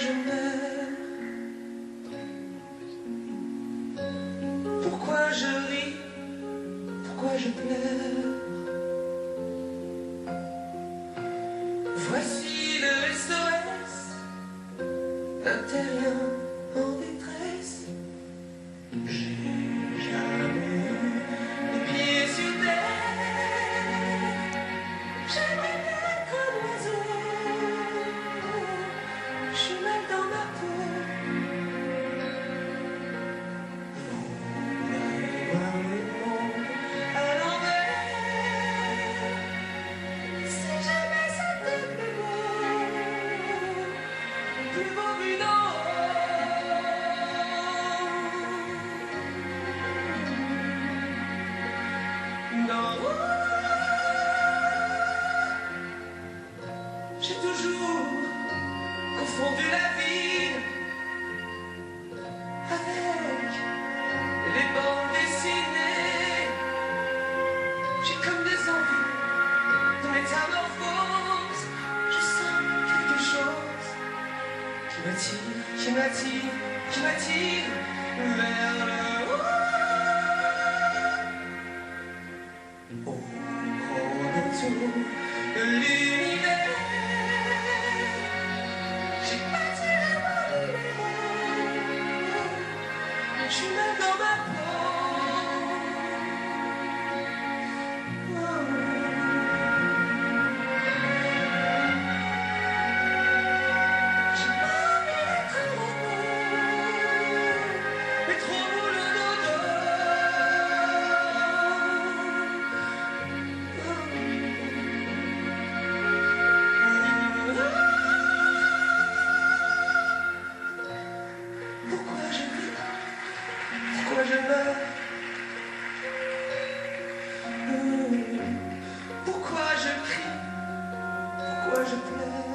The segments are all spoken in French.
je meurs? Pourquoi je ris? Pourquoi je pleure? Voici le SOS d'un terrien en détresse. J'ai jamais eu les pieds sur terre. J'aimerais bien être un oiseau. Je suis mal dans ma peau. Voir le monde à l'envers. Si jamais c'était plus beau vu d'en haut. D'en haut. J'ai toujours confondu la ville avec les bandes dessinées. J'ai comme des envies de métamorphose. Je sens quelque chose qui m'attire vers le haut. Au grand tour de l'univers. J'ai pas tiré mon numéro. Je suis mal dans ma peau. J'ai pas envie d'être heureux, mais trop boulot dodo. Pourquoi je vis? Pourquoi je meurs? Pourquoi je crie? Pourquoi je pleure?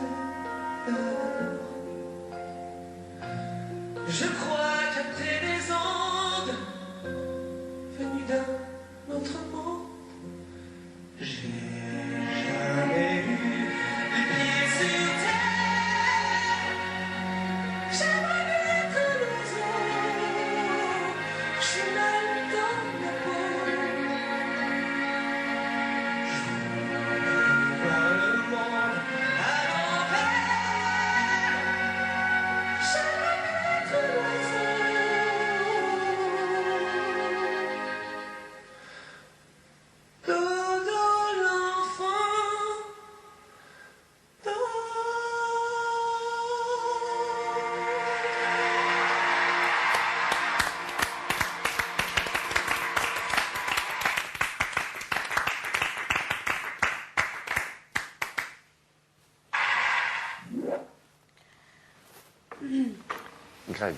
Je crois capter des ondes venues d'un autre monde. J'ai jamais eu les pieds sur terre. J'aimerais bien être un oiseau. Je suis mal dans ma peau. Je voudrais voir le monde à l'envers. J'aimerais bien être un oiseau. Dodo l'enfant. Greg.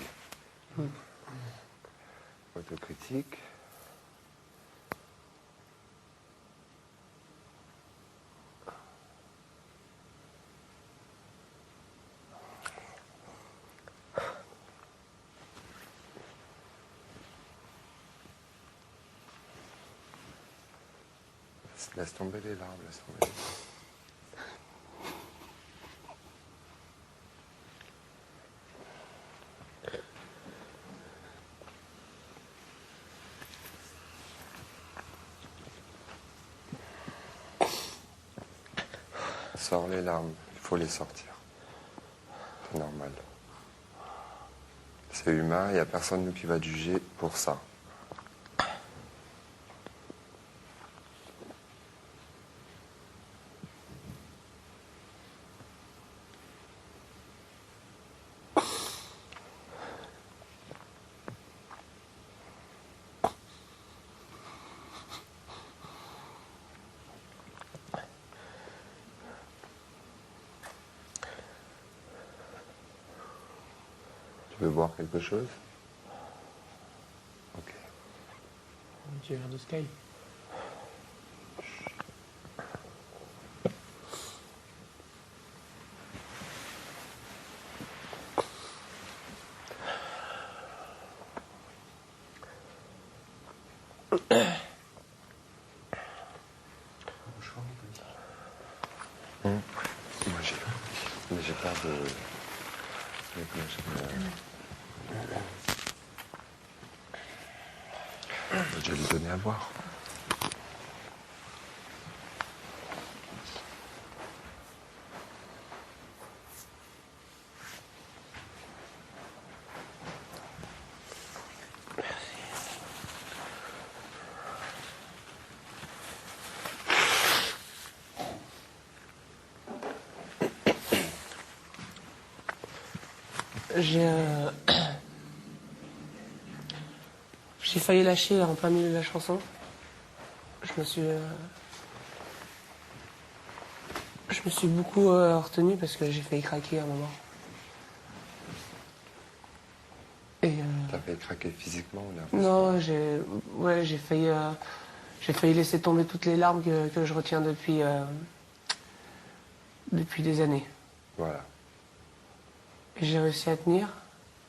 Autocritique. Laisse tomber les larmes, laisse tomber les larmes. Sors les larmes, il faut les sortir. C'est normal. C'est humain, il n'y a personne nous qui va te juger pour ça. Tu veux boire quelque chose? Ok. Un petit verre de Sky. Moi j'ai peur de... On va déjà lui donner à boire. J'ai j'ai failli lâcher en plein milieu de la chanson. Je me suis beaucoup retenu parce que j'ai failli craquer à un moment. Et T'as fait craquer physiquement ou là? non, j'ai failli laisser tomber toutes les larmes que je retiens depuis des années. Voilà. Et j'ai réussi à tenir.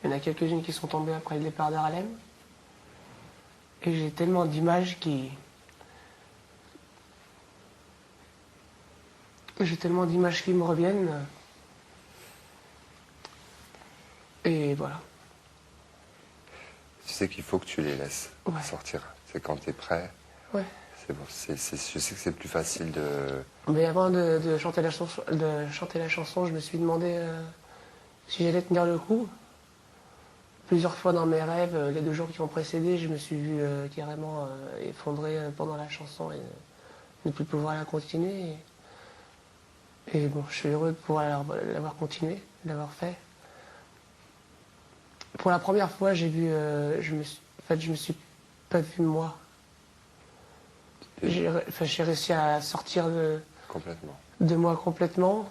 Il y en a quelques-unes qui sont tombées après le départ d'Harlem. Et j'ai tellement d'images qui... J'ai tellement d'images qui me reviennent. Et voilà. Tu sais qu'il faut que tu les laisses Ouais. sortir. C'est quand tu es prêt. Ouais. C'est bon. Je sais que c'est plus facile de... Mais avant de chanter la chanson, je me suis demandé si j'allais tenir le coup. Plusieurs fois dans mes rêves, les 2 jours qui ont précédé, je me suis vu carrément effondré pendant la chanson et ne plus pouvoir la continuer. Et bon, je suis heureux de pouvoir l'avoir continué, de l'avoir fait. Pour la première fois, je me suis pas vu moi. J'ai réussi à sortir Complètement. de moi complètement.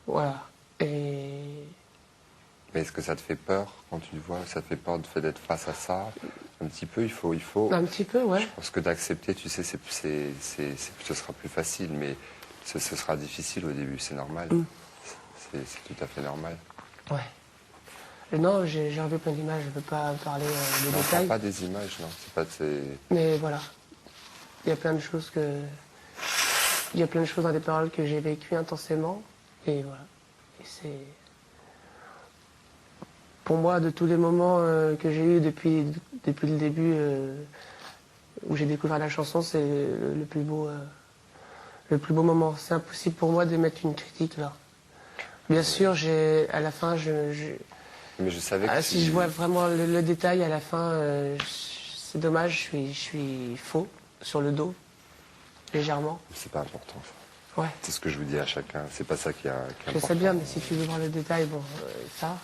Voilà. Et Mais est-ce que ça te fait peur quand tu le vois? Ça te fait peur d'être face à ça? Un petit peu, il faut... un petit peu, ouais. Je pense que d'accepter, tu sais, ce sera plus facile, mais ce sera difficile au début, c'est normal. C'est tout à fait normal. Ouais. Et non, j'ai enlevé plein d'images, je ne veux pas parler des Non, détails. pas des images, non. Mais voilà. Il y a plein de choses dans des paroles que j'ai vécues intensément. Et voilà. Et c'est... Pour moi, de tous les moments que j'ai eus depuis le début, où j'ai découvert la chanson, c'est le plus beau moment. C'est impossible pour moi de mettre une critique là. Bien sûr, à la fin, Mais je savais que si je vois vraiment le détail à la fin, c'est dommage, je suis faux sur le dos, légèrement. c'est pas important, ça. Ouais. C'est ce que je vous dis à chacun. C'est pas ça qui est Je sais bien, mais si tu veux voir le détail, bon, ça.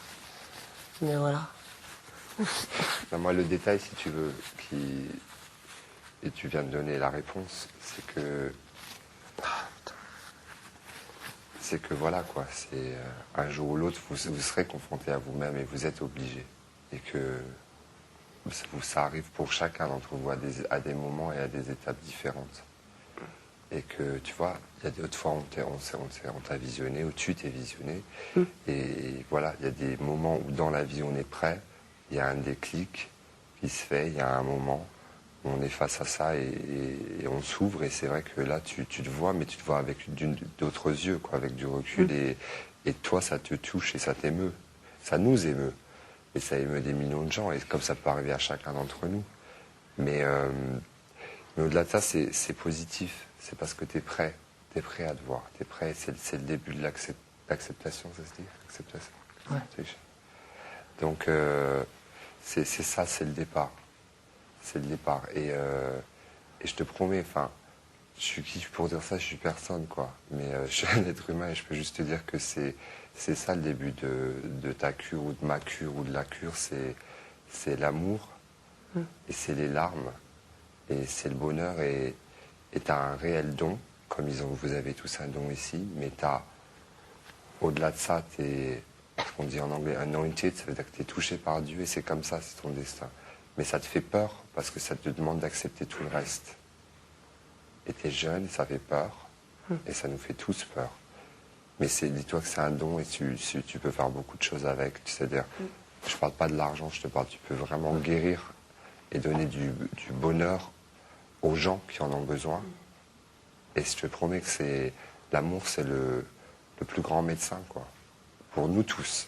Mais voilà. Non, moi, le détail, si tu veux, et tu viens de donner la réponse, c'est que voilà, quoi. C'est un jour ou l'autre, vous serez confronté à vous-même et vous êtes obligé. Et que ça arrive pour chacun d'entre vous à des moments et à des étapes différentes. Et que, tu vois, il y a d'autres fois, on t'a visionné, ou tu t'es visionné. Et voilà, il y a des moments où dans la vie, on est prêt. Il y a un déclic qui se fait. Il y a un moment où on est face à ça et on s'ouvre. Et c'est vrai que là, tu te vois, mais tu te vois avec d'autres yeux, quoi, avec du recul. Et toi, ça te touche et ça t'émeut. Ça nous émeut. Et ça émeut des millions de gens. Et comme ça peut arriver à chacun d'entre nous. Mais au-delà de ça, c'est positif. C'est parce que tu es prêt. Tu es prêt à te voir. Tu es prêt. C'est le début de l'acceptation, ça se dit? Acceptation. Ouais. Donc, c'est ça, c'est le départ. C'est le départ. Et je te promets, enfin, je suis qui pour dire ça? Je suis personne, quoi. Mais je suis un être humain et je peux juste te dire que c'est ça le début de ta cure ou de ma cure ou de la cure. C'est l'amour et c'est les larmes et c'est le bonheur et tu as un réel don, comme vous avez tous un don ici, mais tu as, au-delà de ça, tu es, ce qu'on dit en anglais, anointed, ça veut dire que tu es touché par Dieu et c'est comme ça, c'est ton destin. Mais ça te fait peur parce que ça te demande d'accepter tout le reste. Et tu es jeune, ça fait peur et ça nous fait tous peur. Mais dis-toi que c'est un don et tu peux faire beaucoup de choses avec. C'est-à-dire, je parle pas de l'argent, je te parle, tu peux vraiment guérir et donner du bonheur aux gens qui en ont besoin. Et je te promets que l'amour, c'est le plus grand médecin, quoi. pour nous tous.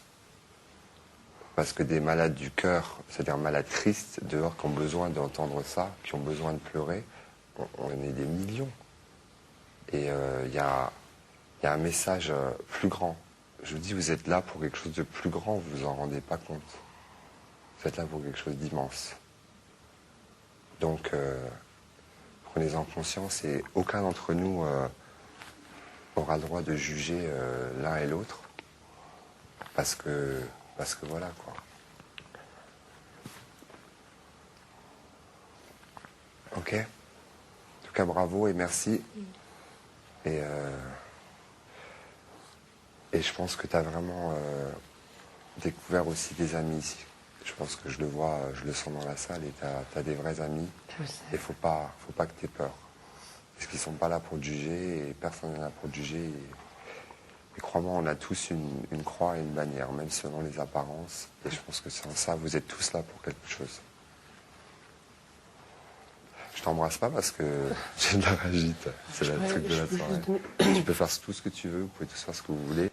Parce que des malades du cœur, c'est-à-dire malades tristes, dehors, qui ont besoin d'entendre ça, qui ont besoin de pleurer, on est des millions. Et il y a un message plus grand. Je vous dis, vous êtes là pour quelque chose de plus grand, vous vous en rendez pas compte. Vous êtes là pour quelque chose d'immense. Donc, prenez-en conscience et aucun d'entre nous aura le droit de juger l'un et l'autre. Parce que voilà, quoi. Ok? En tout cas, bravo et merci. Et je pense que tu as vraiment découvert aussi des amis ici. Je pense que je le vois, je le sens dans la salle et tu as des vrais amis. Je sais. Et faut pas que tu aies peur. Parce qu'ils sont pas là pour te juger et personne n'est là pour te juger. Et crois-moi, on a tous une croix et une bannière, même selon les apparences. Et je pense que sans ça, vous êtes tous là pour quelque chose. Je t'embrasse pas parce que j'ai de la ragite. C'est le truc de la soirée. Tu peux faire tout ce que tu veux, vous pouvez tous faire ce que vous voulez.